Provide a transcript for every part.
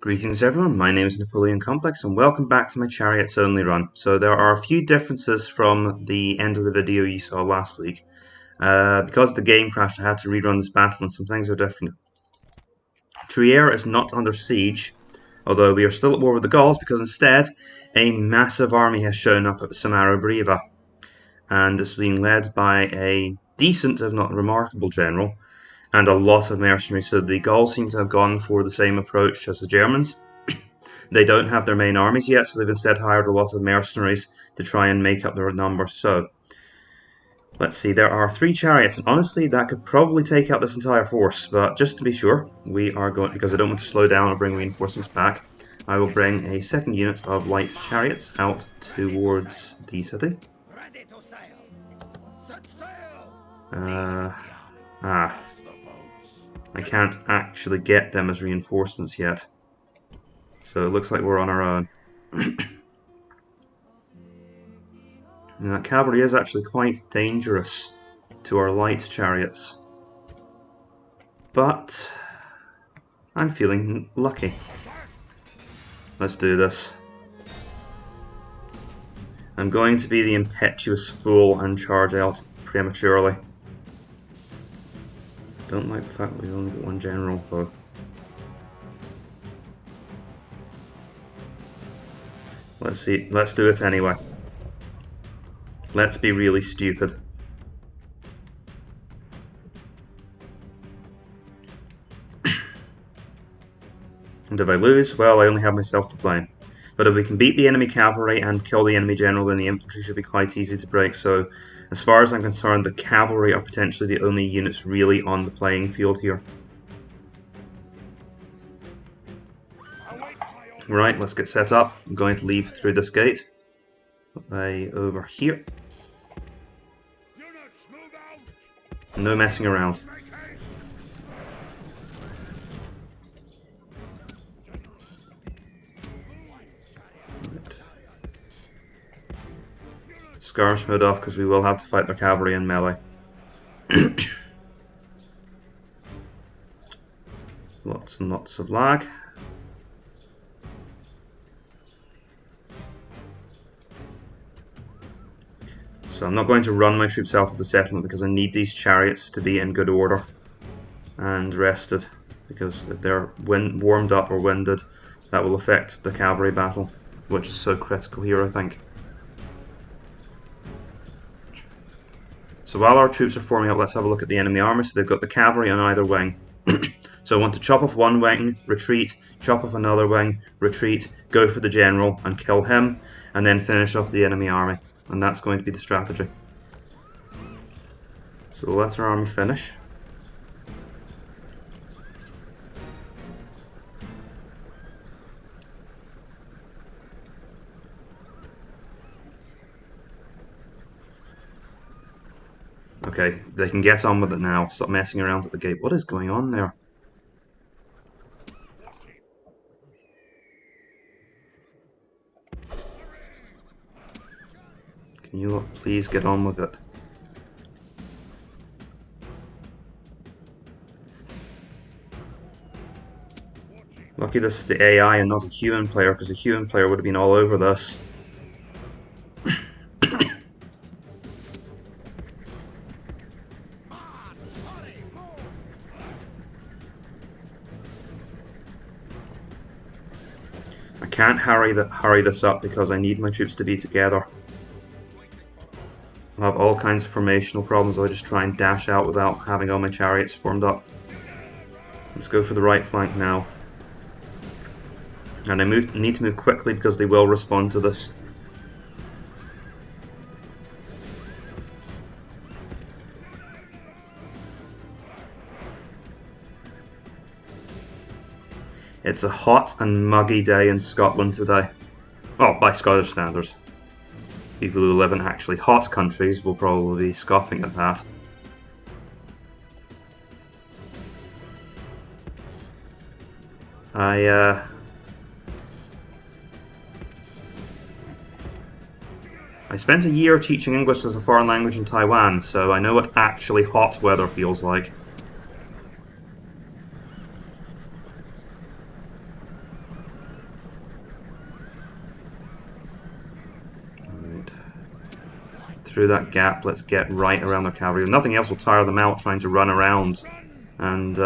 Greetings everyone, my name is Napoleon Complex and welcome back to my Chariots only run. So there are a few differences from the end of the video you saw last week. Because the game crashed, I had to rerun this battle and some things are different. Trier is not under siege, although we are still at war with the Gauls because instead a massive army has shown up at Samarobriva. And it's being led by a decent, if not remarkable, general. And a lot of mercenaries, so the Gauls seem to have gone for the same approach as the Germans. They don't have their main armies yet, so they've instead hired a lot of mercenaries to try and make up their numbers. So, let's see, there are 3 chariots, and honestly that could probably take out this entire force, but just to be sure, we are going, because I don't want to slow down or bring reinforcements back, I will bring a second unit of light chariots out towards the city. I can't actually get them as reinforcements yet. So it looks like we're on our own. Now, that cavalry is actually quite dangerous to our light chariots. But I'm feeling lucky. Let's do this. I'm going to be the impetuous fool and charge out prematurely. Don't like the fact that we've only got one general though. Let's see, let's do it anyway. Let's be really stupid. And if I lose, well, I only have myself to blame. But if we can beat the enemy cavalry and kill the enemy general, then the infantry should be quite easy to break. So, as far as I'm concerned, the cavalry are potentially the only units really on the playing field here. Right, let's get set up. I'm going to leave through this gate. Over here. No messing around. Skirmish mode off because we will have to fight their cavalry in melee. Lots and lots of lag. So I'm not going to run my troops out of the settlement because I need these chariots to be in good order and rested, because if they're warmed up or winded, that will affect the cavalry battle, which is so critical here, I think. So while our troops are forming up, let's have a look at the enemy army. So they've got the cavalry on either wing. So I want to chop off one wing, retreat, chop off another wing, retreat, go for the general and kill him, and then finish off the enemy army. And that's going to be the strategy. So we'll let our army finish. Okay, they can get on with it now. Stop messing around at the gate. What is going on there? Can you lot please get on with it? Lucky this is the AI and not a human player, because a human player would have been all over this. I can't hurry this up because I need my troops to be together. I'll have all kinds of formational problems if I just try and dash out without having all my chariots formed up. Let's go for the right flank now. And I need to move quickly because they will respond to this. It's a hot and muggy day in Scotland today. Oh, by Scottish standards. People who live in actually hot countries will probably be scoffing at that. I spent a year teaching English as a foreign language in Taiwan, so I know what actually hot weather feels like. through that gap. Let's get right around their cavalry. If nothing else will tire them out trying to run around and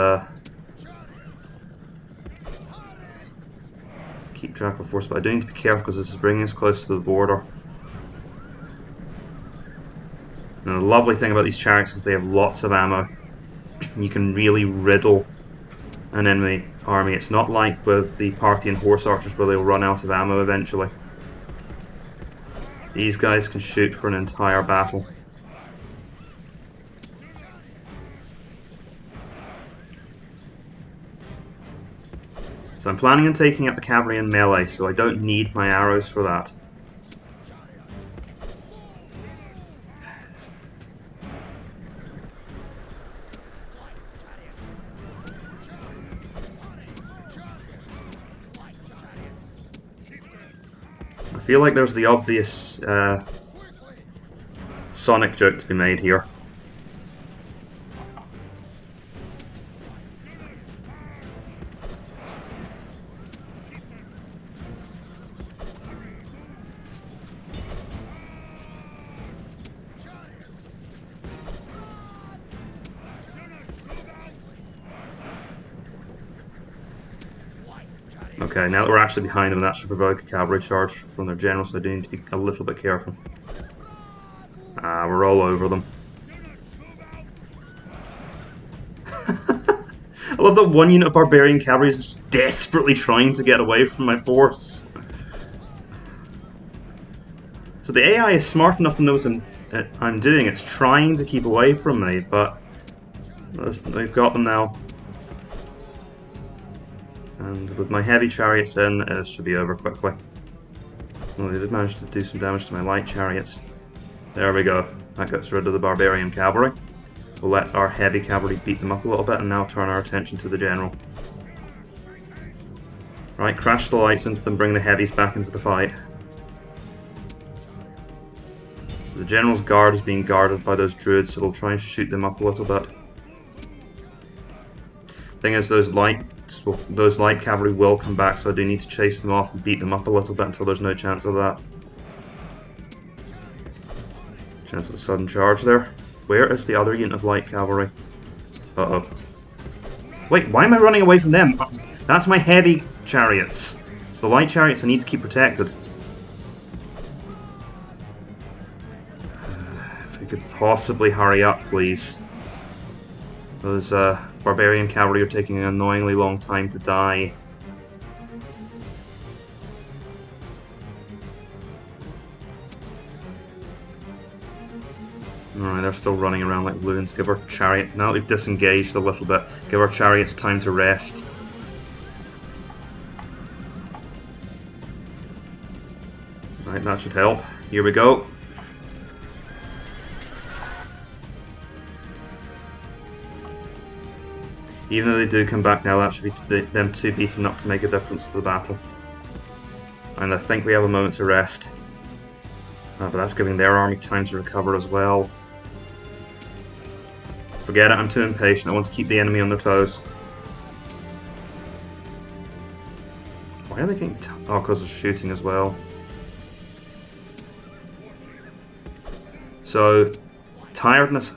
keep track of force. But I do need to be careful because this is bringing us close to the border. And the lovely thing about these chariots is they have lots of ammo. You can really riddle an enemy army. It's not like with the Parthian horse archers where they'll run out of ammo eventually. These guys can shoot for an entire battle. So I'm planning on taking out the cavalry in melee, so I don't need my arrows for that. I feel like there's the obvious Sonic joke to be made here. Okay, now that we're actually behind them, that should provoke a cavalry charge from their general, so I do need to be a little bit careful. We're all over them. I love that one unit of barbarian cavalry is just desperately trying to get away from my force. So the AI is smart enough to know what I'm doing. It's trying to keep away from me, but they've got them now. And with my heavy chariots in, this should be over quickly. Well, they did manage to do some damage to my light chariots. There we go. That gets rid of the barbarian cavalry. We'll let our heavy cavalry beat them up a little bit and now turn our attention to the general. Right, crash the lights into them, bring the heavies back into the fight. So the general's guard is being guarded by those druids, so we'll try and shoot them up a little bit. Thing is, those light cavalry will come back, so I do need to chase them off and beat them up a little bit until there's no chance of that. Chance of a sudden charge there. Where is the other unit of light cavalry? Uh-oh. Wait, why am I running away from them? That's my heavy chariots. It's the light chariots I need to keep protected. If we could possibly hurry up, please. Those barbarian cavalry are taking an annoyingly long time to die. Alright, they're still running around like loons. Give our chariot, now that we've disengaged a little bit, give our chariots time to rest. Right, that should help. Here we go. Even though they do come back now, that should be them two beaten up to make a difference to the battle. And I think we have a moment to rest. But that's giving their army time to recover as well. Forget it, I'm too impatient. I want to keep the enemy on their toes. Why are they getting... oh, because of shooting as well. So, tiredness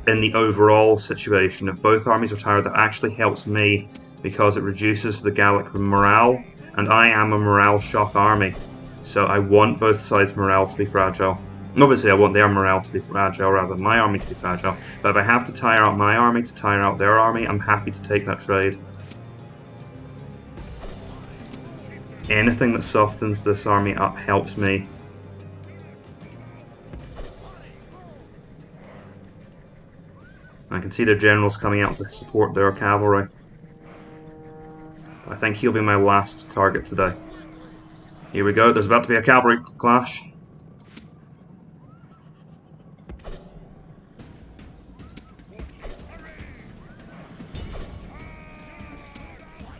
in the overall situation. If both armies are tired, that actually helps me because it reduces the Gallic morale, and I am a morale shock army. So I want both sides' morale to be fragile. Obviously I want their morale to be fragile rather than my army to be fragile, but if I have to tire out my army to tire out their army, I'm happy to take that trade. Anything that softens this army up helps me. I can see their generals coming out to support their cavalry. I think he'll be my last target today. Here we go, there's about to be a cavalry clash.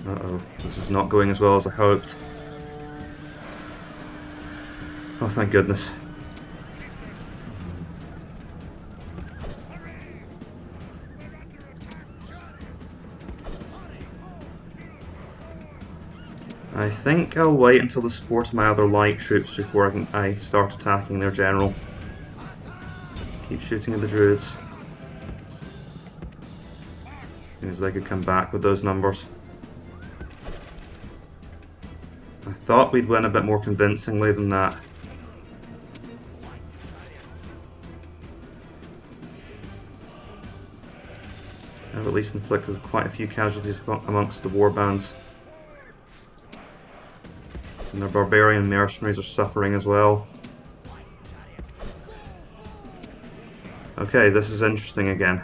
Uh-oh, this is not going as well as I hoped. Oh, thank goodness. I think I'll wait until the support of my other light troops before I start attacking their general. Keep shooting at the druids. Seems they could come back with those numbers. I thought we'd win a bit more convincingly than that. I've at least inflicted quite a few casualties amongst the warbands. And their barbarian mercenaries are suffering as well. Okay, this is interesting again.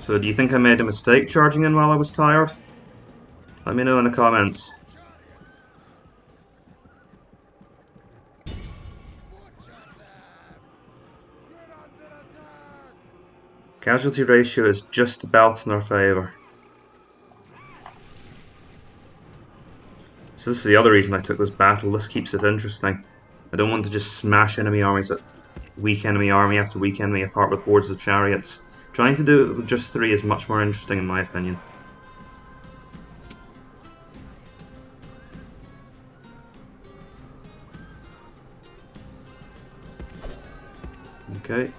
So do you think I made a mistake charging in while I was tired? Let me know in the comments. Casualty ratio is just about in our favour. So this is the other reason I took this battle. This keeps it interesting. I don't want to just smash enemy armies at weak enemy army after weak enemy apart with hordes of chariots. Trying to do it with just 3 is much more interesting in my opinion. Okay,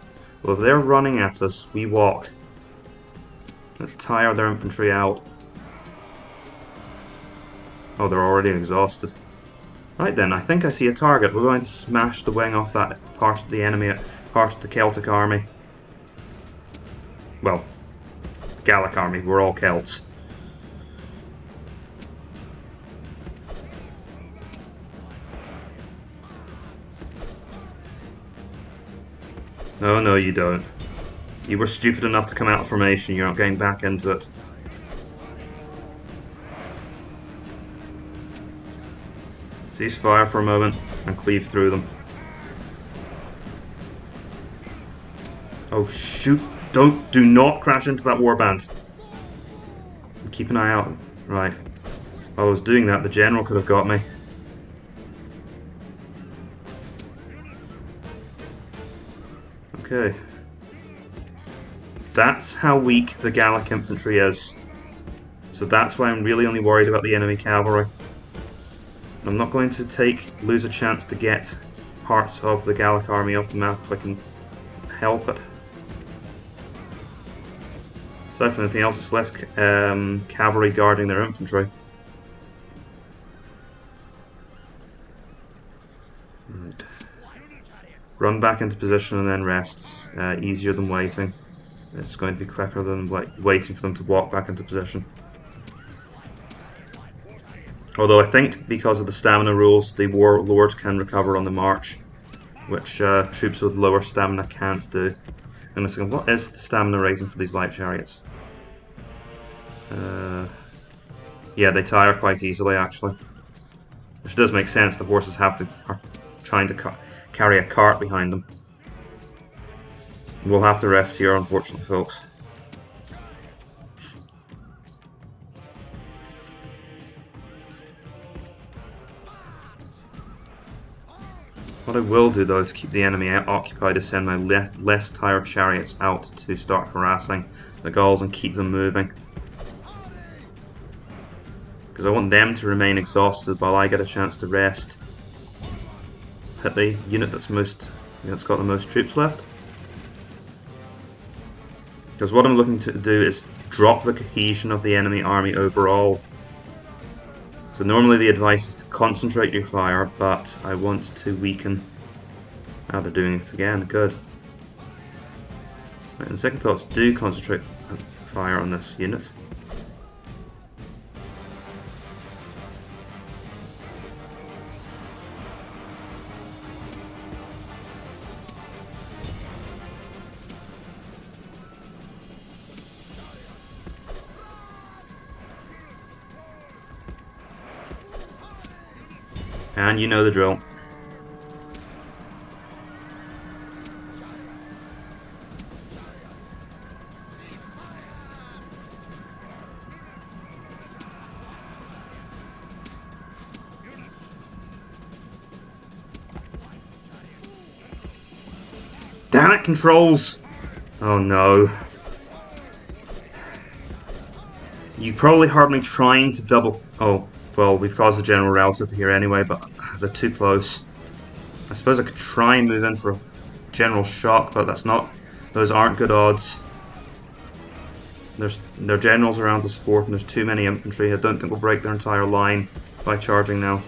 well if they're running at us, we walk. Let's tire their infantry out. Oh, they're already exhausted. Right then, I think I see a target. We're going to smash the wing off that part of the enemy, part of the Celtic army. Well, Gallic army, we're all Celts. No, you don't. You were stupid enough to come out of formation, you're not getting back into it. Cease fire for a moment and cleave through them. Oh shoot! Do not crash into that warband. Keep an eye out. Right. While I was doing that, the general could have got me. Okay. That's how weak the Gallic infantry is. So that's why I'm really only worried about the enemy cavalry. I'm not going to lose a chance to get parts of the Gallic army off the map if I can help it. Aside from anything else, it's less cavalry guarding their infantry. Right. Run back into position and then rest. Easier than waiting. It's going to be quicker than waiting for them to walk back into position. Although I think because of the stamina rules, the warlords can recover on the march, which troops with lower stamina can't do. And let's go, what is the stamina rating for these light chariots? Yeah, they tire quite easily actually, which does make sense. The horses are trying to carry a cart behind them. We'll have to rest here, unfortunately, folks. What I will do though to keep the enemy occupied is send my less tired chariots out to start harassing the Gauls and keep them moving. Because I want them to remain exhausted while I get a chance to rest. Hit the unit that's got the most troops left. Because what I'm looking to do is drop the cohesion of the enemy army overall. So normally the advice is to concentrate your fire, but I want to weaken. Now they're doing it again, good. Right, and second thoughts, do concentrate fire on this unit. And you know the drill. Damn it, controls! Oh no. You probably heard me trying to double... Oh, well, we've caused a general rout over here anyway, but they're too close. I suppose I could try and move in for a general shock, but that's not... Those aren't good odds. Their generals around to support, and there's too many infantry. I don't think we'll break their entire line by charging now.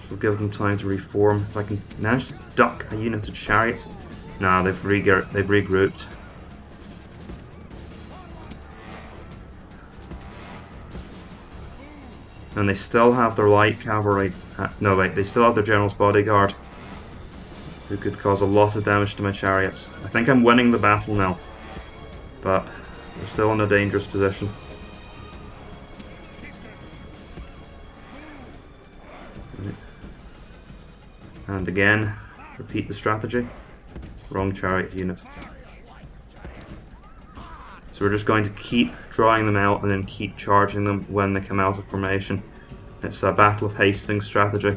So we'll give them time to reform. If I can manage to duck a unit of chariots. Nah, they've regrouped. And they still have their light cavalry. No, wait, they still have their general's bodyguard, who could cause a lot of damage to my chariots. I think I'm winning the battle now, but we're still in a dangerous position. And again, repeat the strategy. Wrong chariot unit. So we're just going to keep drawing them out and then keep charging them when they come out of formation. It's a Battle of Hastings strategy.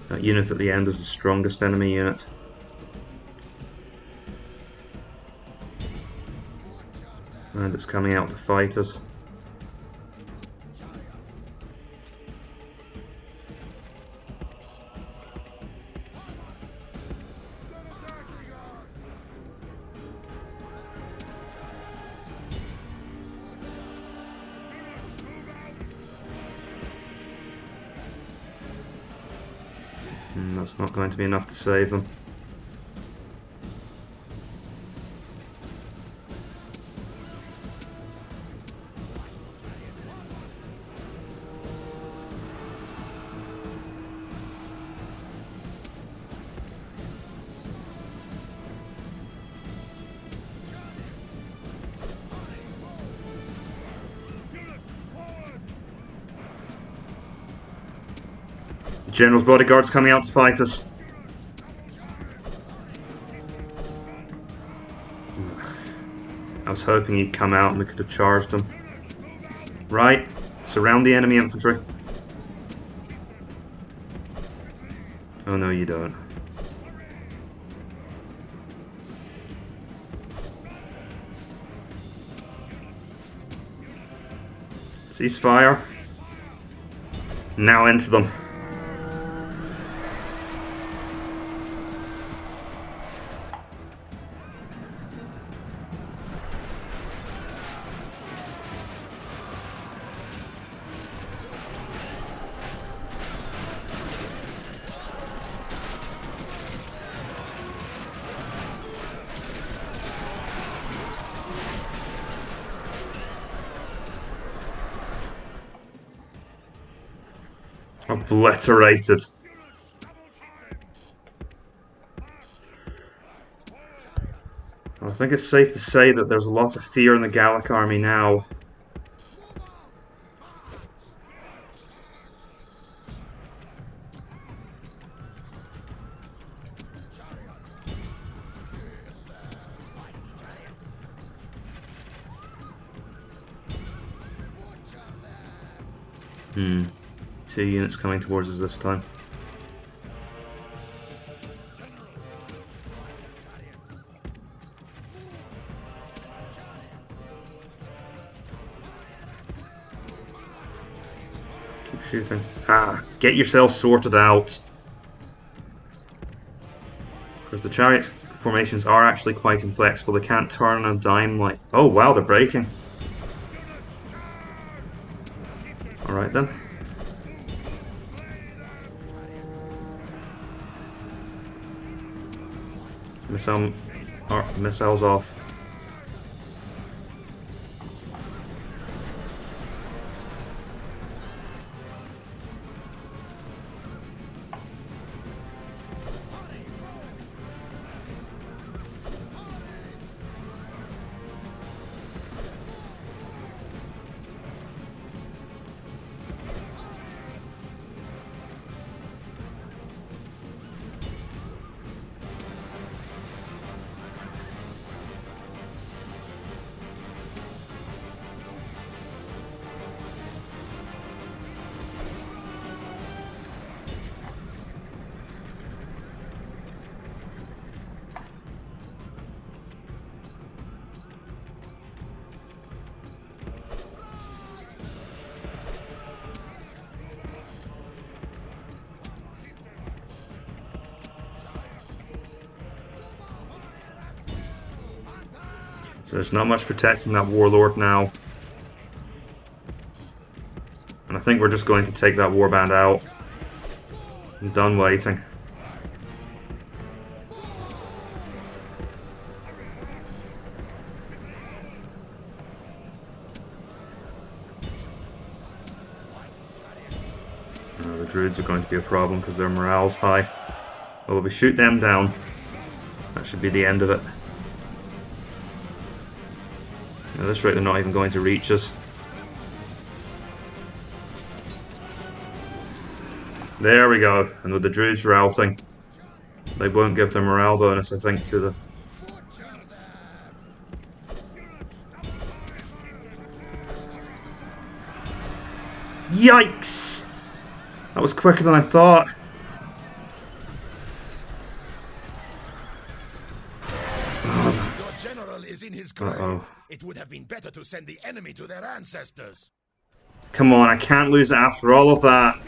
That unit at the end is the strongest enemy unit. And it's coming out to fight us. That's not going to be enough to save them. The general's bodyguard's coming out to fight us. I was hoping he'd come out and we could have charged him. Right, surround the enemy infantry. Oh no, you don't. Ceasefire. Now into them. Obliterated. I think it's safe to say that there's a lot of fear in the Gallic army now. Two units coming towards us this time. Keep shooting. Get yourself sorted out. Because the chariot formations are actually quite inflexible. They can't turn on a dime like... Oh wow, they're breaking. Alright then. Missiles off. So there's not much protecting that warlord now. And I think we're just going to take that warband out. I'm done waiting. The druids are going to be a problem because their morale's high. Well, if we shoot them down, that should be the end of it. At this rate, they're not even going to reach us. There we go. And with the druids routing, they won't give their morale bonus, I think, to the... Yikes! That was quicker than I thought. Your general is in his grave. It would have been better to send the enemy to their ancestors. Come on, I can't lose it after all of that.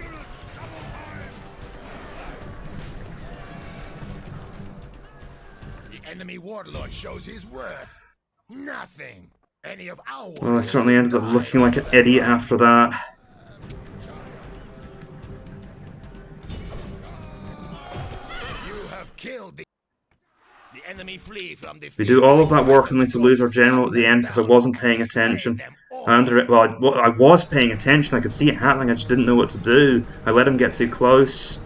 The enemy warlord shows his worth. Nothing. Any of our... Well, I certainly ended up looking like an idiot after that. Killed the enemy. Flee from the We do all of that work only to lose our general at the end because I wasn't paying attention. I was paying attention, I could see it happening, I just didn't know what to do. I let him get too close.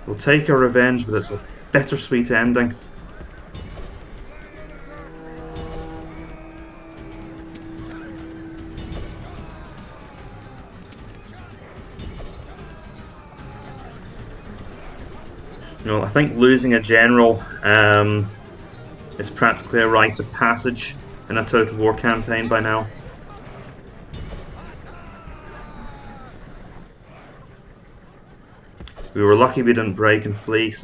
We'll take our revenge, but it's a bittersweet ending. You know, I think losing a general is practically a rite of passage in a Total War campaign by now. We were lucky we didn't break and flee, because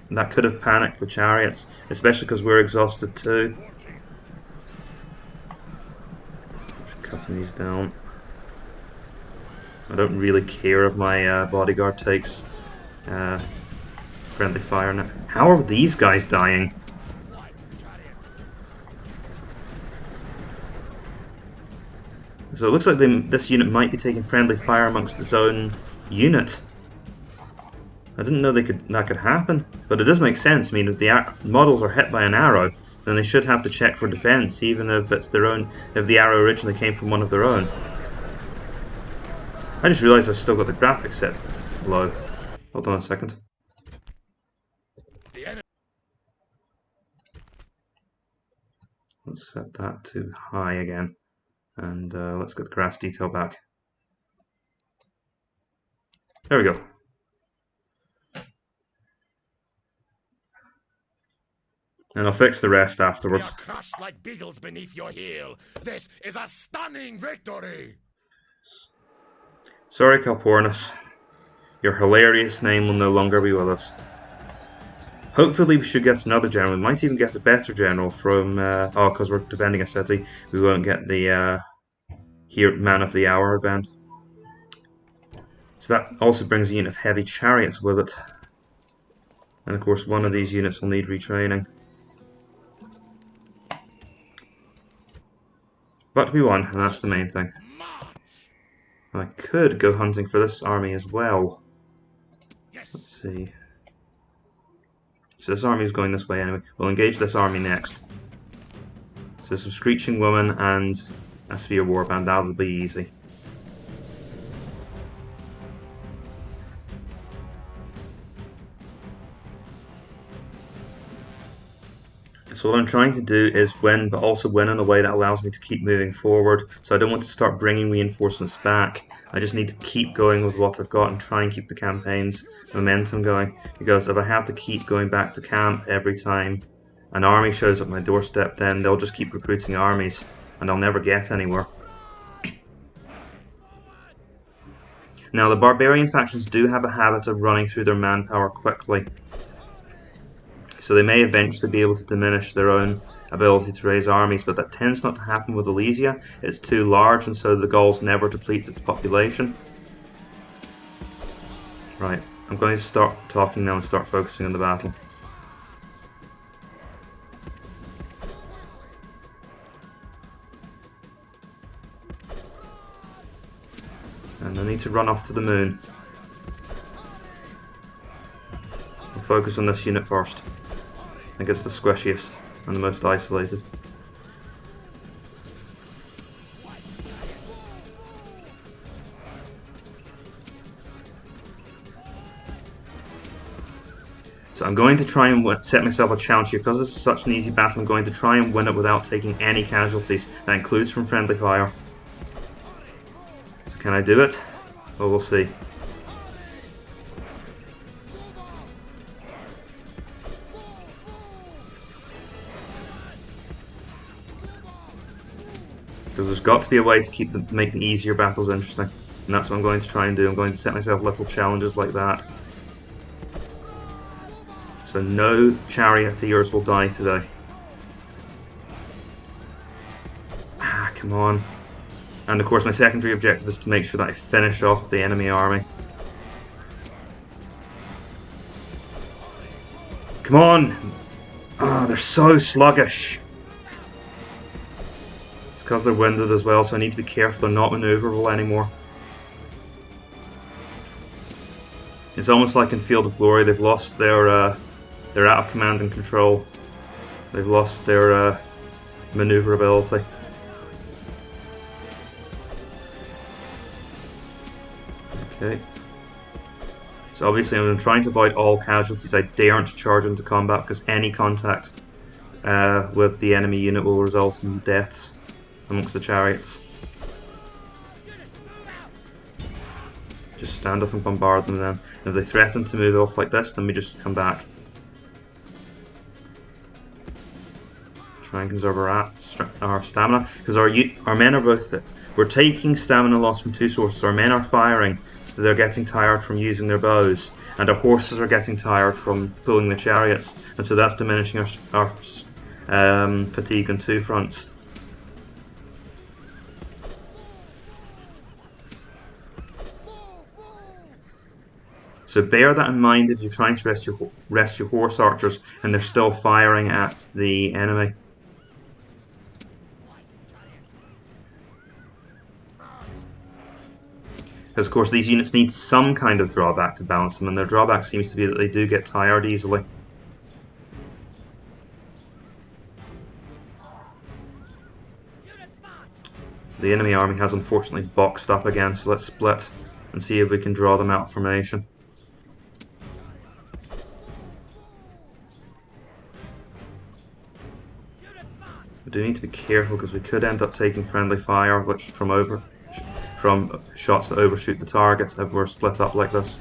that could have panicked the chariots, especially because we're exhausted too. Cutting these down. I don't really care if my bodyguard takes friendly fire now. How are these guys dying? So it looks like this unit might be taking friendly fire amongst its own unit. I didn't know that could happen, but it does make sense. I mean, if the models are hit by an arrow, then they should have to check for defense, even if it's their own. If the arrow originally came from one of their own. I just realised I've still got the graphics set low. Hold on a second. Let's set that to high again, and let's get the grass detail back. There we go. And I'll fix the rest afterwards. We are crushed like beagles beneath your heel. This is a stunning victory. Sorry, Calpornus. Your hilarious name will no longer be with us. Hopefully we should get another general. We might even get a better general from... because we're defending a city, we won't get the Man of the Hour event. So that also brings a unit of heavy chariots with it. And of course one of these units will need retraining. But we won, and that's the main thing. I could go hunting for this army as well. Let's see. So this army is going this way anyway. We'll engage this army next. So some Screeching Woman and a Spear Warband, that'll be easy. So what I'm trying to do is win, but also win in a way that allows me to keep moving forward. So I don't want to start bringing reinforcements back. I just need to keep going with what I've got and try and keep the campaign's momentum going. Because if I have to keep going back to camp every time an army shows up my doorstep, then they'll just keep recruiting armies and I'll never get anywhere. Now the barbarian factions do have a habit of running through their manpower quickly. So they may eventually be able to diminish their own ability to raise armies, but that tends not to happen with Alesia. It's too large, and so the Gauls never deplete its population. Right, I'm going to start talking now and start focusing on the battle. And I need to run off to the moon. We'll focus on this unit first. I think it's the squishiest and the most isolated. So I'm going to try and set myself a challenge here. Because this is such an easy battle, I'm going to try and win it without taking any casualties. That includes from friendly fire. So can I do it? Well, we'll see. Because there's got to be a way to make the easier battles interesting. And that's what I'm going to try and do. I'm going to set myself little challenges like that. So no charioteers will die today. Ah, come on. And of course my secondary objective is to make sure that I finish off the enemy army. Come on! Ah, they're so sluggish. It's because they're winded as well, so I need to be careful they're not maneuverable anymore. It's almost like in Field of Glory, they've lost their they're out of command and control. They've lost their maneuverability. Okay. So obviously I'm trying to avoid all casualties. I daren't charge into combat because any contact with the enemy unit will result in deaths amongst the chariots. Just stand up and bombard them then. And if they threaten to move off like this, then we just come back. Try and conserve our stamina, because our men are both. We're taking stamina loss from two sources. Our men are firing, so they're getting tired from using their bows, and our horses are getting tired from pulling the chariots, and so that's diminishing our fatigue on two fronts. So bear that in mind if you're trying to rest your horse archers and they're still firing at the enemy. Because of course these units need some kind of drawback to balance them, and their drawback seems to be that they do get tired easily. So the enemy army has unfortunately boxed up again, so let's split and see if we can draw them out of formation. We do need to be careful because we could end up taking friendly fire, which from shots that overshoot the target if we're split up like this.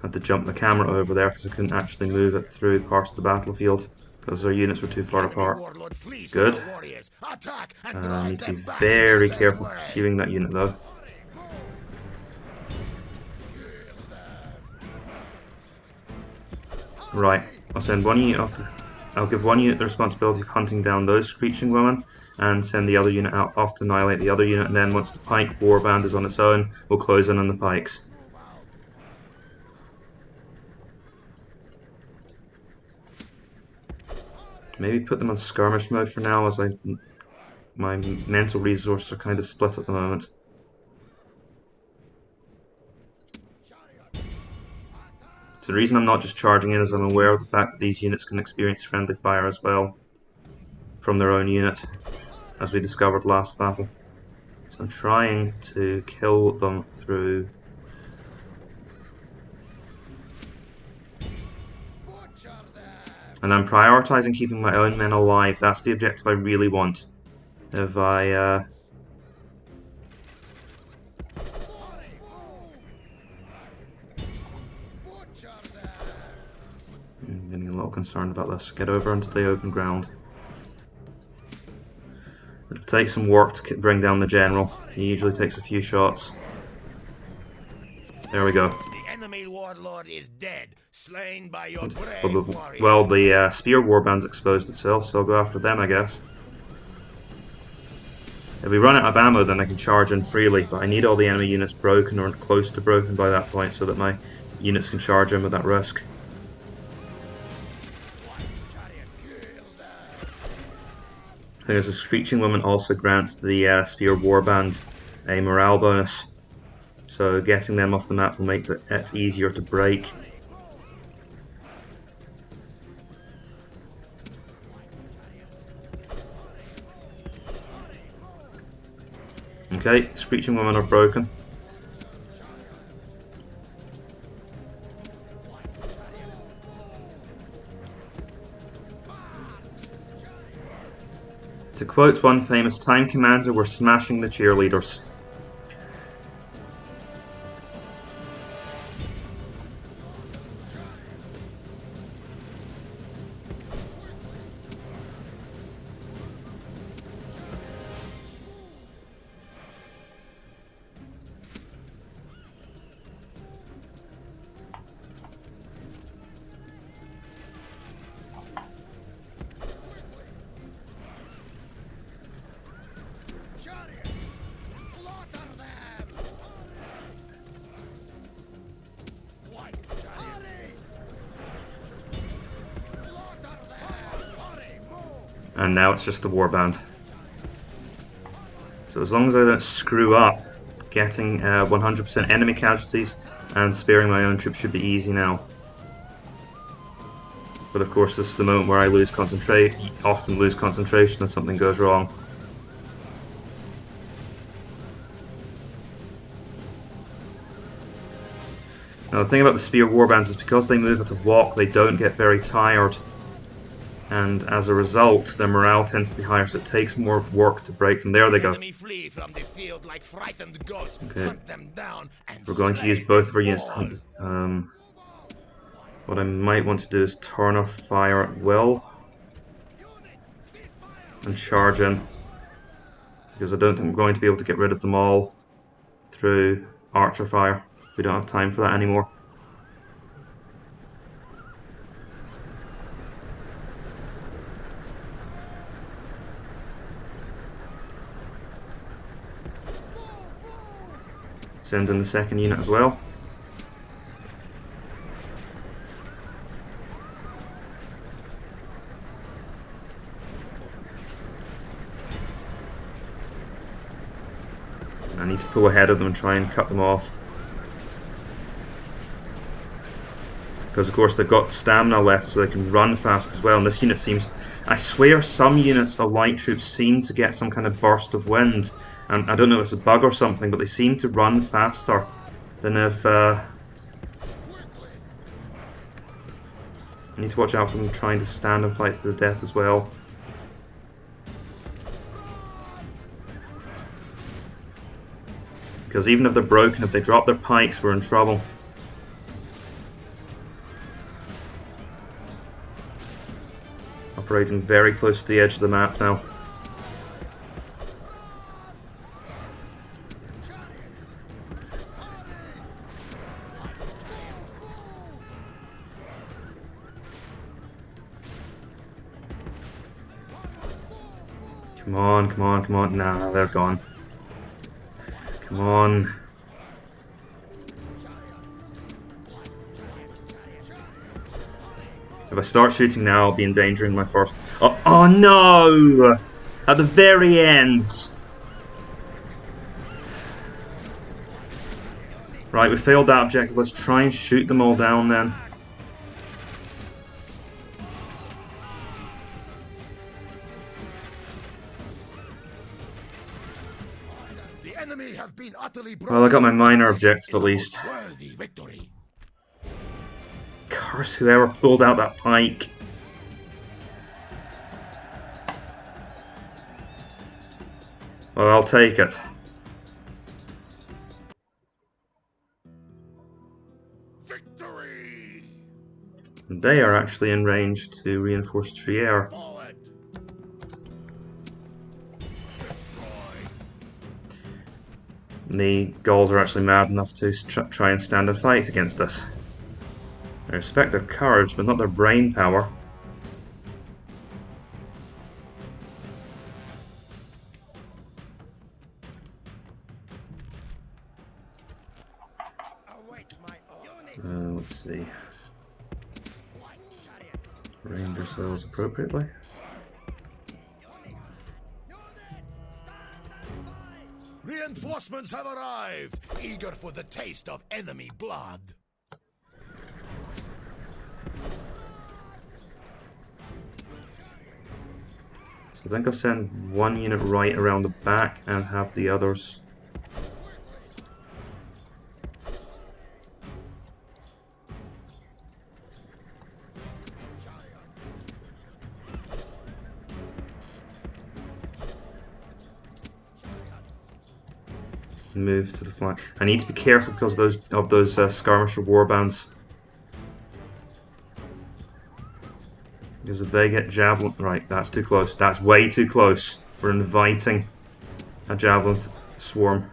Had to jump the camera over there because I couldn't actually move it through parts of the battlefield because our units were too far apart. Good. I need to be very careful pursuing that unit though. Right, I'll send one unit off to, I'll give one unit the responsibility of hunting down those screeching women and send the other unit out off to annihilate the other unit, and then once the pike warband is on its own, we'll close in on the pikes. Maybe put them on skirmish mode for now, as my mental resources are kind of split at the moment. So the reason I'm not just charging in is I'm aware of the fact that these units can experience friendly fire as well from their own unit, as we discovered last battle. So I'm trying to kill them through and I'm prioritising keeping my own men alive. That's the objective I really want. If I I'm getting a little concerned about this. Get over into the open ground. It'll take some work to bring down the general. He usually takes a few shots. There we go. The enemy warlord is dead, slain by your brave warrior. Well, the spear warband's exposed itself, so I'll go after them, I guess. If we run out of ammo, then I can charge in freely, but I need all the enemy units broken or close to broken by that point so that my units can charge in without risk. I think the Screeching Woman also grants the Spear Warband a morale bonus, so getting them off the map will make it easier to break. Okay, Screeching Women are broken. To quote one famous time commander, we're smashing the cheerleaders. And now it's just the warband. So as long as I don't screw up, getting 100% enemy casualties and sparing my own troops should be easy now. But of course this is the moment where I often lose concentration and something goes wrong. Now the thing about the spear warbands is because they move at a walk, they don't get very tired. And as a result, their morale tends to be higher, so it takes more work to break them. There they go. Flee from the field like frightened goats. Okay. Hunt them down and we're going to use both of our units to hunt. What I might want to do is turn off fire at will and charge in, because I don't think we're going to be able to get rid of them all through archer fire. We don't have time for that anymore. Send in the second unit as well. I need to pull ahead of them and try and cut them off. Because of course they've got stamina left, so they can run fast as well. And this unit seems... I swear some units of light troops seem to get some kind of burst of wind. And I don't know if it's a bug or something, but they seem to run faster than if... I need to watch out for them trying to stand and fight to the death as well. Because even if they're broken, if they drop their pikes, we're in trouble. Operating very close to the edge of the map now. Come on, come on, come on. Nah, they're gone. Come on. If I start shooting now, I'll be endangering my first... Oh, oh no! At the very end! Right, we failed that objective. Let's try and shoot them all down then. Well, I got my minor objective at least. Curse whoever pulled out that pike. Well, I'll take it. Victory! They are actually in range to reinforce Trier. The Gauls are actually mad enough to try and stand and fight against us. I respect their courage, but not their brain power. Let's see. Arrange ourselves appropriately. Reinforcements have arrived, eager for the taste of enemy blood. So I think I'll send one unit right around the back and have the others move to the flank. I need to be careful because of those skirmisher warbands. Because if they get javelin, right, that's too close. That's way too close. We're inviting a javelin swarm.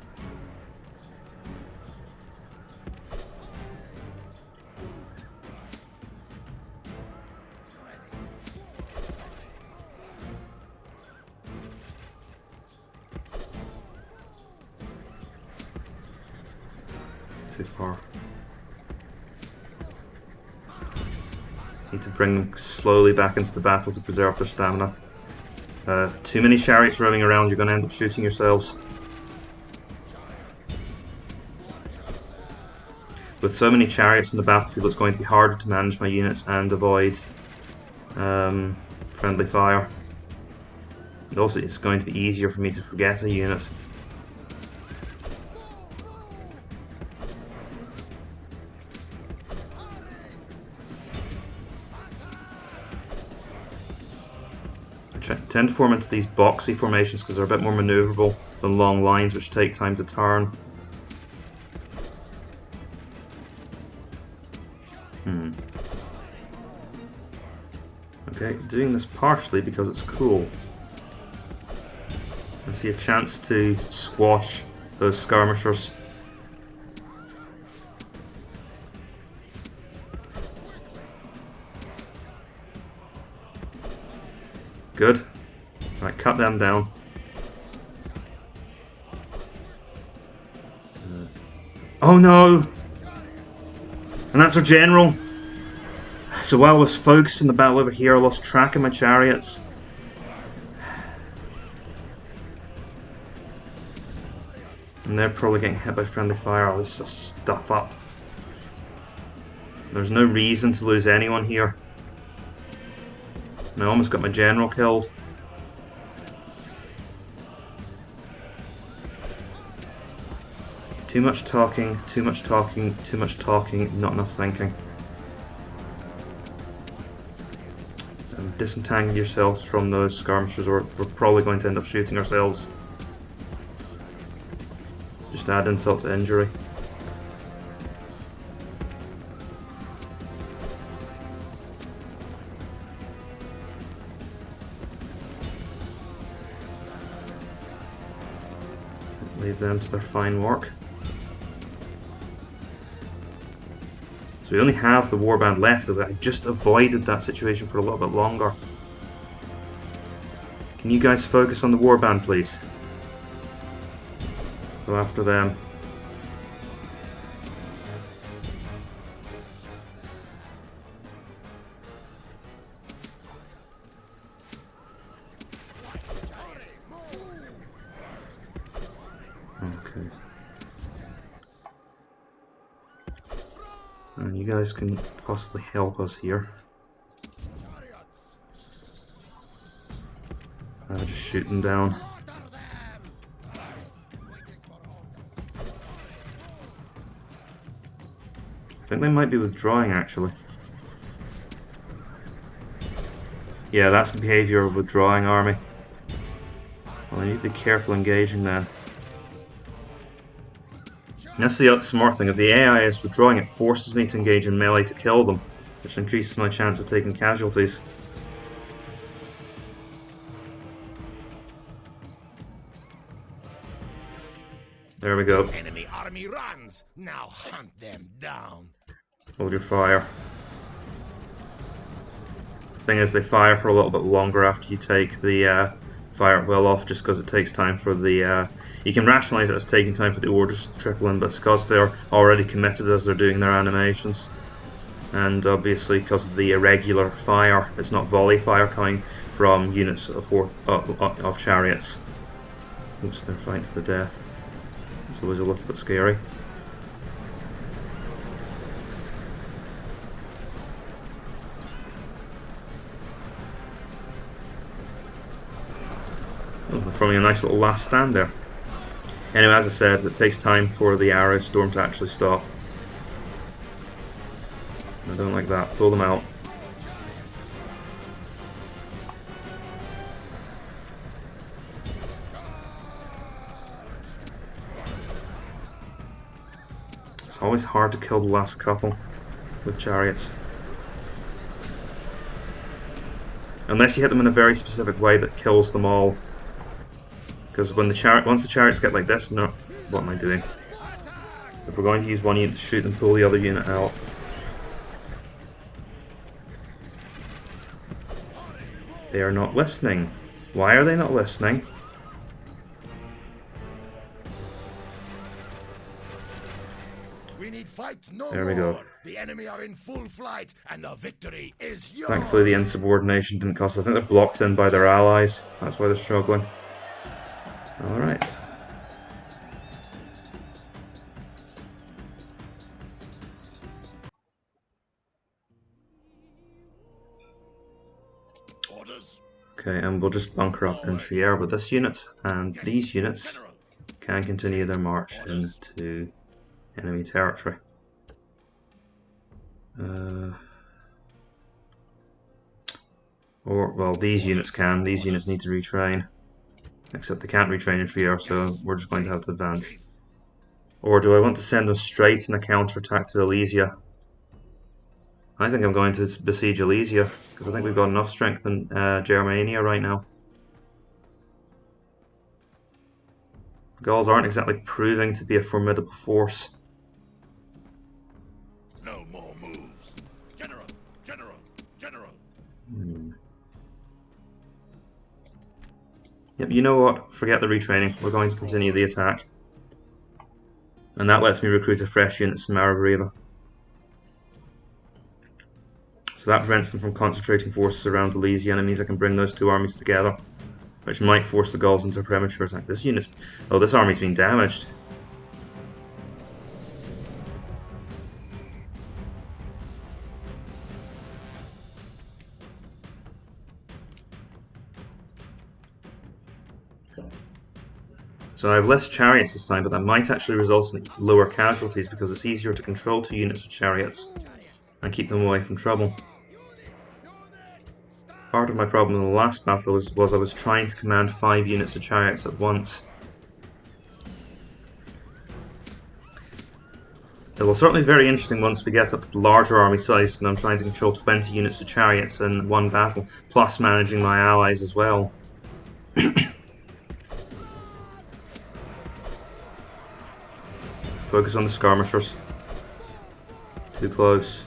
Too far. Need to bring them slowly back into the battle to preserve their stamina. Too many chariots roaming around, you're going to end up shooting yourselves. With so many chariots in the battlefield, it's going to be harder to manage my units and avoid friendly fire. And also, it's going to be easier for me to forget a unit. I tend to form into these boxy formations because they're a bit more maneuverable than long lines which take time to turn. Okay, doing this partially because it's cool. I see a chance to squash those skirmishers. Good. Right, cut them down. Oh no! And that's our general! So while I was focused in the battle over here, I lost track of my chariots. And they're probably getting hit by friendly fire. I'll just stuff up. There's no reason to lose anyone here. And I almost got my general killed. Too much talking, too much talking, too much talking, not enough thinking. Disentangle yourselves from those skirmishers or we're probably going to end up shooting ourselves. Just add insult to injury. Leave them to their fine work. So we only have the warband left, but I just avoided that situation for a little bit longer. Can you guys focus on the warband, please? Go after them. Okay. And you guys can possibly help us here. Just shoot them down. I think they might be withdrawing actually. Yeah, that's the behaviour of a withdrawing army. Well, I need to be careful engaging then. And that's the smart thing, if the AI is withdrawing, it forces me to engage in melee to kill them, which increases my chance of taking casualties. There we go. Enemy army runs. Now hunt them down. Hold your fire. Thing is, they fire for a little bit longer after you take the fire it well off, just because it takes time for the... you can rationalise it as taking time for the orders to trickle in, but it's because they're already committed as they're doing their animations. And obviously because of the irregular fire, it's not volley fire coming from units of chariots. Oops, they're fighting to the death. It's always a little bit scary. Oh, they're throwing a nice little last stand there. Anyway, as I said, it takes time for the arrow storm to actually stop. I don't like that. Pull them out. It's always hard to kill the last couple with chariots. Unless you hit them in a very specific way that kills them all. Because when once the chariots get like this, no, what am I doing? If we're going to use one unit to shoot and pull the other unit out. They are not listening. Why are they not listening? We need fight no there we go. The enemy are in full flight, and the victory is yours. Thankfully, the insubordination didn't cost. I think they're blocked in by their allies. That's why they're struggling. All right. Orders. Okay, and we'll just bunker up in Trier with this unit, and these units can continue their march into enemy territory. Well, these units can. These units need to retrain. Except they can't retrain in Trier, so we're just going to have to advance. Or do I want to send them straight in a counterattack to Alesia? I think I'm going to besiege Alesia, because I think we've got enough strength in Germania right now. The Gauls aren't exactly proving to be a formidable force. No more moves. General, general, general. Yep, you know what? Forget the retraining. We're going to continue the attack. And that lets me recruit a fresh unit, Samarobriva. So that prevents them from concentrating forces around Alesia, and it means I can bring those two armies together, which might force the Gauls into a premature attack. This unit's... oh, this army's been damaged. So I have less chariots this time, but that might actually result in lower casualties because it's easier to control 2 units of chariots and keep them away from trouble. Part of my problem in the last battle was I was trying to command 5 units of chariots at once. It will certainly be very interesting once we get up to the larger army size and I'm trying to control 20 units of chariots in one battle, plus managing my allies as well. Focus on the skirmishers. Too close.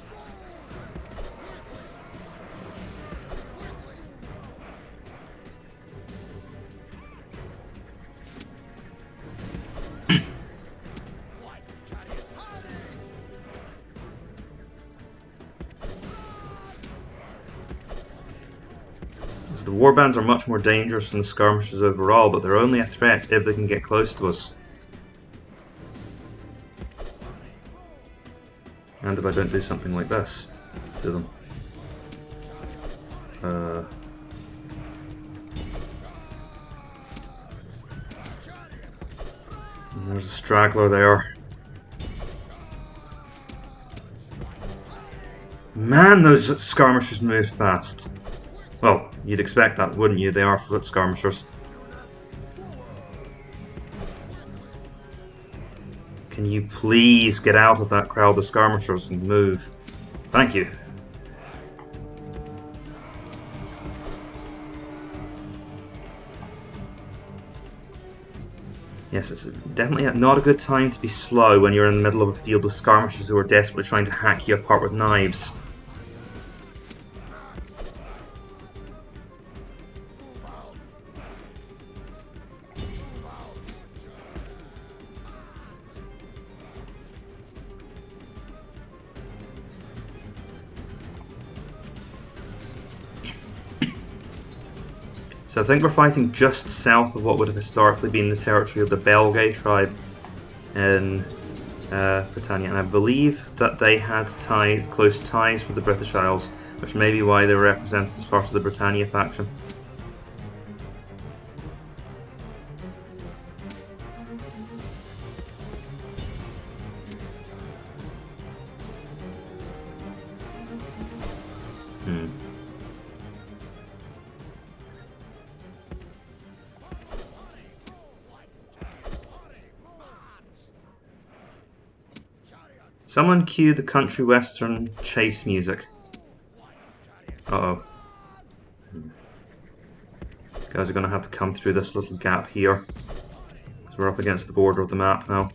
So the warbands are much more dangerous than the skirmishers overall, but they're only a threat if they can get close to us. And if I don't do something like this to them. And there's a straggler there. Man, those skirmishers moved fast. Well, you'd expect that, wouldn't you? They are foot skirmishers. Can you please get out of that crowd of skirmishers and move? Thank you. Yes, it's definitely not a good time to be slow when you're in the middle of a field of skirmishers who are desperately trying to hack you apart with knives. So I think we're fighting just south of what would have historically been the territory of the Belgae tribe in Britannia, and I believe that they had close ties with the British Isles, which may be why they were represented as part of the Britannia faction. Someone cue the country western chase music. Uh-oh. Guys are going to have to come through this little gap here, because we're up against the border of the map now.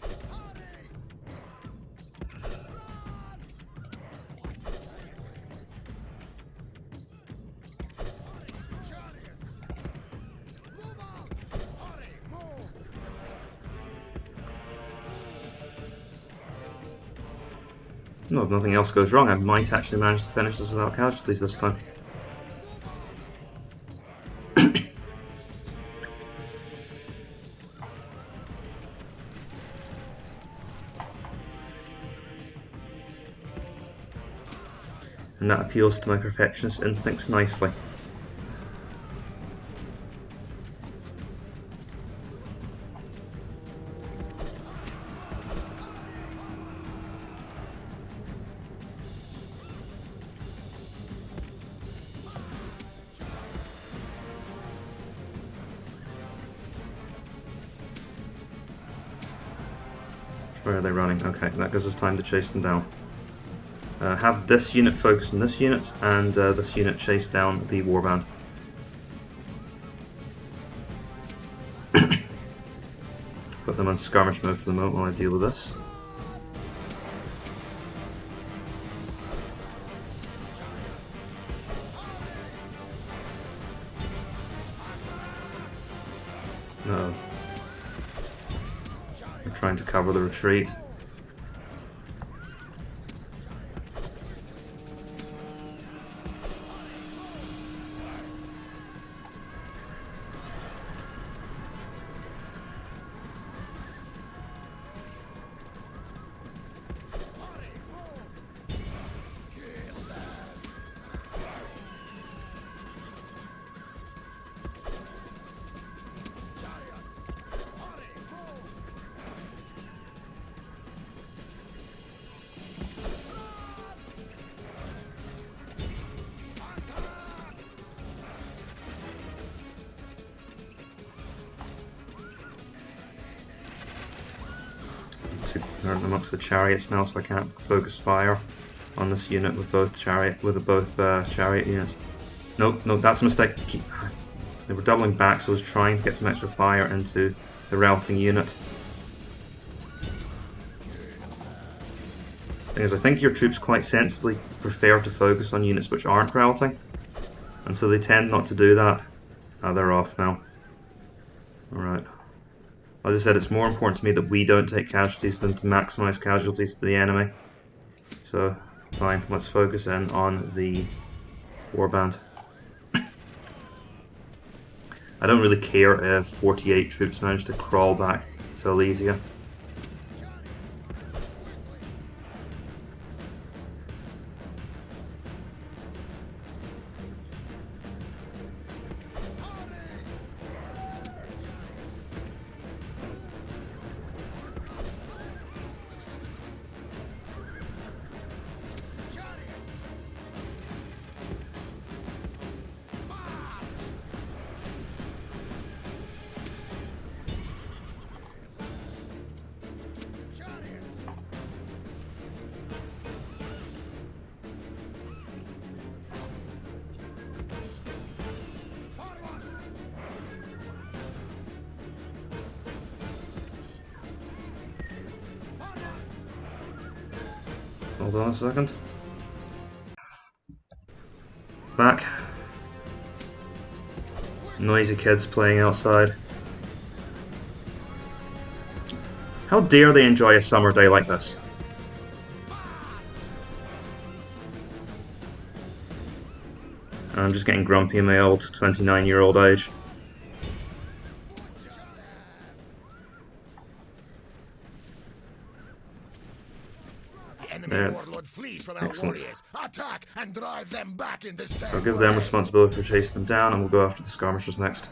No, if nothing else goes wrong, I might actually manage to finish this without casualties this time. And that appeals to my perfectionist instincts nicely. Where are they running? Okay, that gives us time to chase them down. Have this unit focus on this unit, and this unit chase down the warband. Put them on skirmish mode for the moment while I deal with this. No. We're trying to cover the retreat. They're amongst the chariots now, so I can't focus fire on this unit with both chariot units. Nope, that's a mistake. They were doubling back, so I was trying to get some extra fire into the routing unit. Thing is, I think your troops quite sensibly prefer to focus on units which aren't routing, and so they tend not to do that. They're off now. Alright. As I said, it's more important to me that we don't take casualties than to maximize casualties to the enemy. So, fine, let's focus in on the warband. I don't really care if 48 troops manage to crawl back to Alesia. Hold on a second. Back. Noisy kids playing outside. How dare they enjoy a summer day like this? I'm just getting grumpy in my old 29-year-old age. enemy warlord flees from our warriors. Attack and drive them back in the same I'll give them responsibility for chasing them down, and we'll go after the skirmishers next.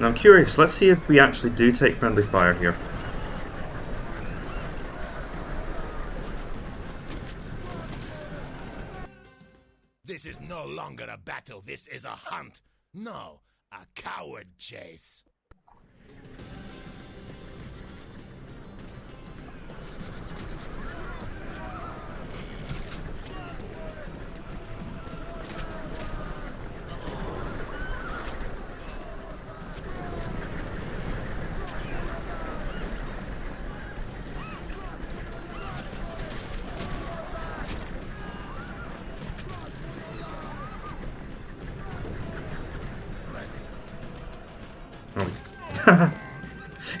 Now I'm curious, let's see if we actually do take friendly fire here. This is no longer a battle, this is a hunt. No, a coward chase.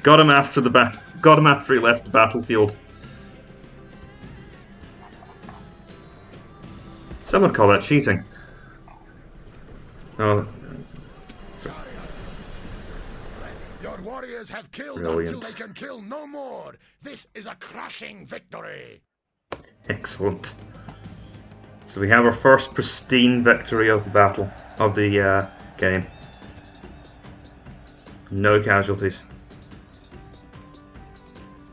Got him after he left the battlefield. Some would call that cheating. Oh. Your warriors have killed Brilliant. until they can kill no more. This is a crushing victory. Excellent. So we have our first pristine victory of the battle, of the game. No casualties.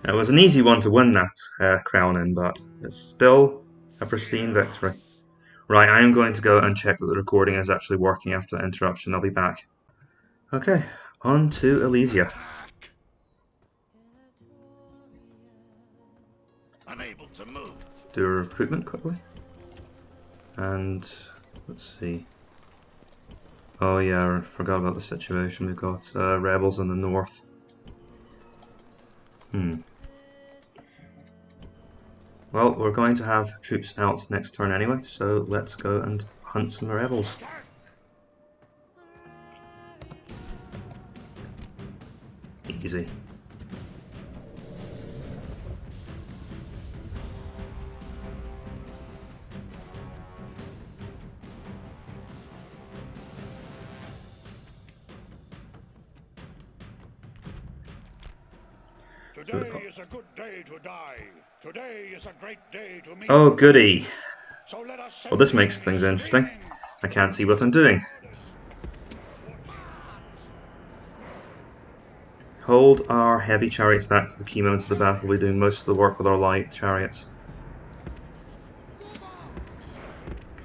It was an easy one to win that crown in, but it's still a pristine victory. Right, I am going to go and check that the recording is actually working after the interruption. I'll be back. Okay, on to Elysia. Unable to move. Do a recruitment quickly. And let's see. Oh yeah, I forgot about the situation. We've got rebels in the north. Well, we're going to have troops out next turn anyway, so let's go and hunt some rebels. Easy. Today is a good day to die. Today is a great day to meet. Oh goody. So let us Well, this makes things interesting. I can't see what I'm doing. Hold our heavy chariots back to the key moments of the battle. We're doing most of the work with our light chariots.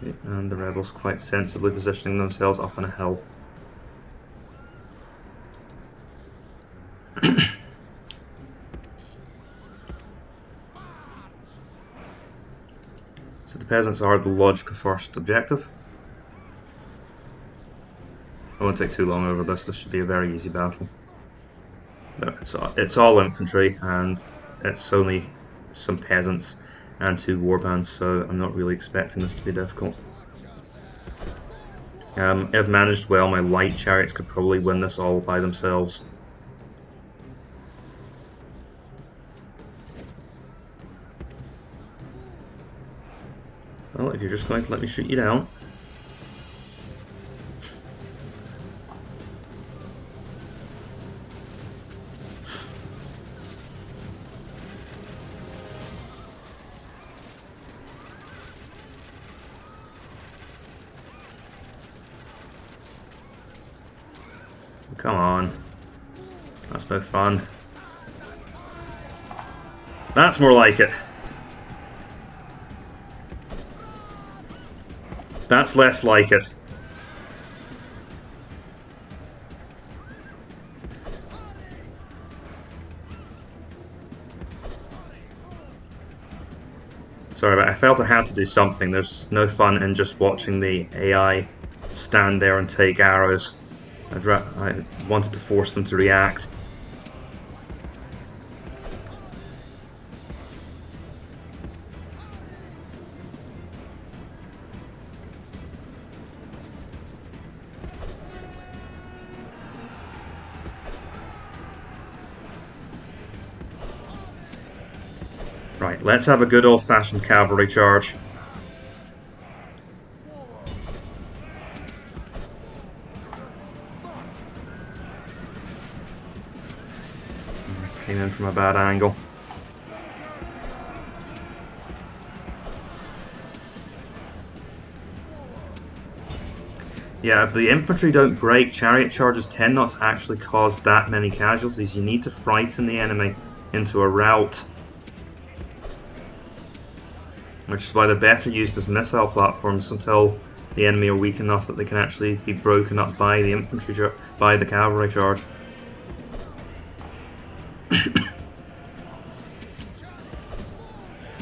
Okay, and the rebels quite sensibly positioning themselves up on a hill. So the peasants are the logical first objective. I won't take too long over this. This should be a very easy battle. It's all infantry, and it's only some peasants and 2 warbands, so I'm not really expecting this to be difficult. If managed well, my light chariots could probably win this all by themselves. Well, if you're just going to let me shoot you down. Come on. That's no fun. That's more like it. That's less like it. Sorry, but I felt I had to do something. There's no fun in just watching the AI stand there and take arrows. I wanted to force them to react. Right, let's have a good old-fashioned cavalry charge. Came in from a bad angle. Yeah, if the infantry don't break, chariot charges tend not to actually cause that many casualties. You need to frighten the enemy into a rout. Which is why they're better used as missile platforms until the enemy are weak enough that they can actually be broken up by the infantry, by the cavalry charge.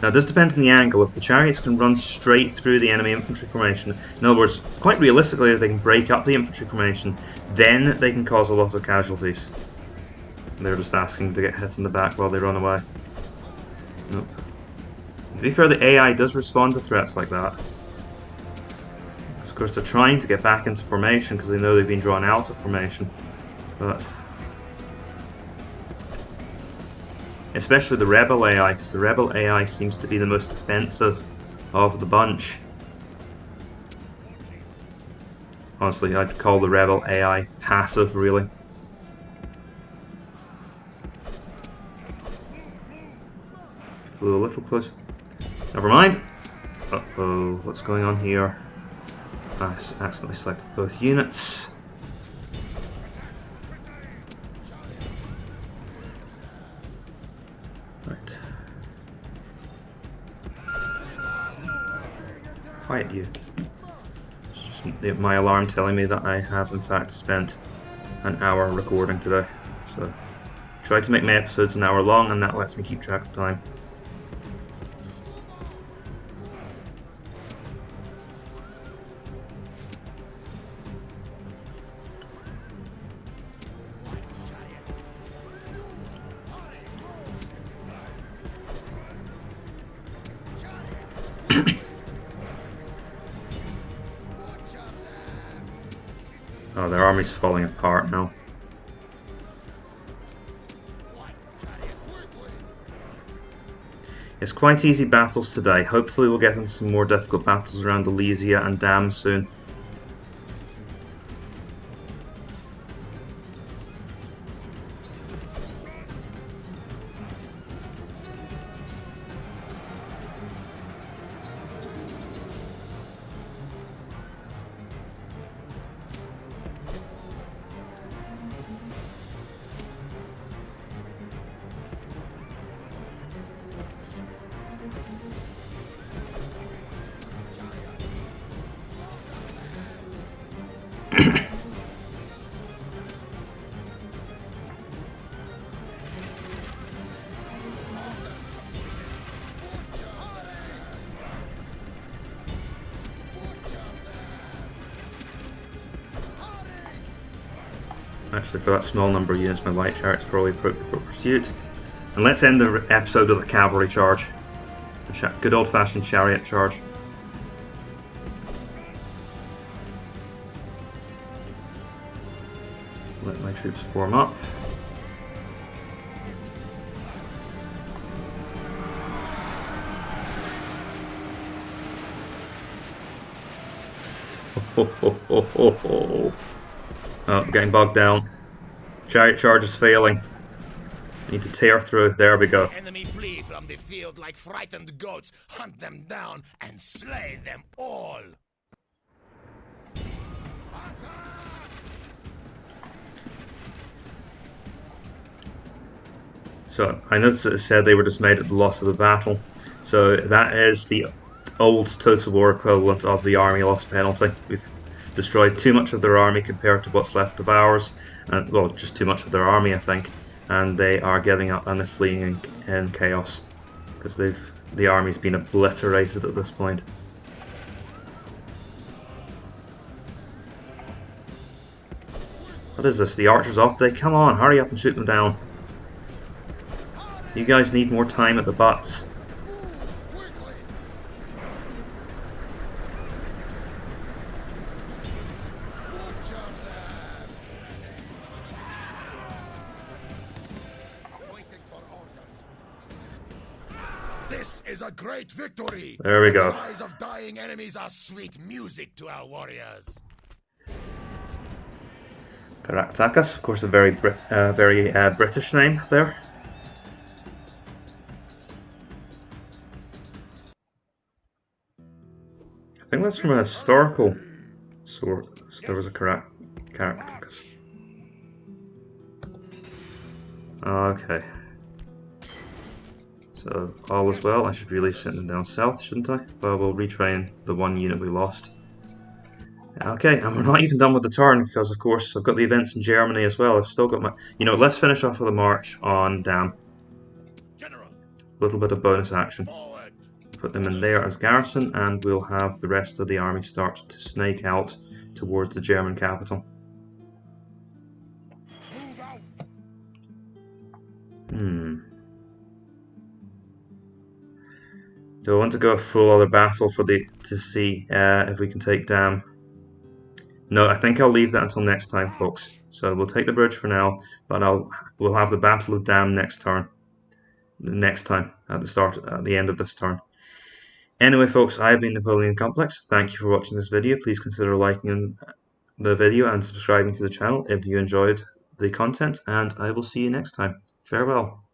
Now, this depends on the angle. If the chariots can run straight through the enemy infantry formation, in other words, quite realistically, if they can break up the infantry formation, then they can cause a lot of casualties. They're just asking to get hit in the back while they run away. Nope. To be fair, the AI does respond to threats like that. Of course, they're trying to get back into formation because they know they've been drawn out of formation. But especially the rebel AI, because the rebel AI seems to be the most offensive of the bunch. Honestly, I'd call the rebel AI passive, really. Flew a little close. Never mind. Uh-oh, what's going on here? I accidentally selected both units. Quiet you. It's just my alarm telling me that I have in fact spent an hour recording today. So try to make my episodes an hour long, and that lets me keep track of time. Oh, their army's falling apart now. It's quite easy battles today. Hopefully we'll get into some more difficult battles around Alesia and Damme soon. Actually, for that small number of units, my light chariots probably appropriate for pursuit. And let's end the episode with a cavalry charge. A good old-fashioned chariot charge. Let my troops form up. Oh, I'm getting bogged down. Chariot charge is failing. I need to tear through. There we go. Enemy flee from the field like frightened goats. Hunt them down and slay them all. So I noticed that it said they were dismayed at the loss of the battle. So that is the old total war equivalent of the army loss penalty. We've destroyed too much of their army compared to what's left of ours, and well, just too much of their army, I think, and they are giving up and they're fleeing in chaos because the army's been obliterated at this point. What is this? The archers off day? Come on, hurry up and shoot them down. You guys need more time at the butts. This is a great victory. There we go. The cries of dying enemies are sweet music to our warriors. Caractacus, of course, a very British name there. I think that's from a historical source. There was a Caractacus. Okay. So, all is well. I should really send them down south, shouldn't I? But we'll retrain the one unit we lost. Okay, and we're not even done with the turn, because of course I've got the events in Germany as well. I've still got my... You know, let's finish off with a march on Damme. A little bit of bonus action. Forward. Put them in there as garrison, and we'll have the rest of the army start to snake out towards the German capital. Do I want to go a full other battle to see if we can take Damme? No, I think I'll leave that until next time, folks. So we'll take the bridge for now, but we'll have the Battle of Damme next time at the end of this turn. Anyway, folks, I have been Napoleon Complex. Thank you for watching this video. Please consider liking the video and subscribing to the channel if you enjoyed the content, and I will see you next time. Farewell.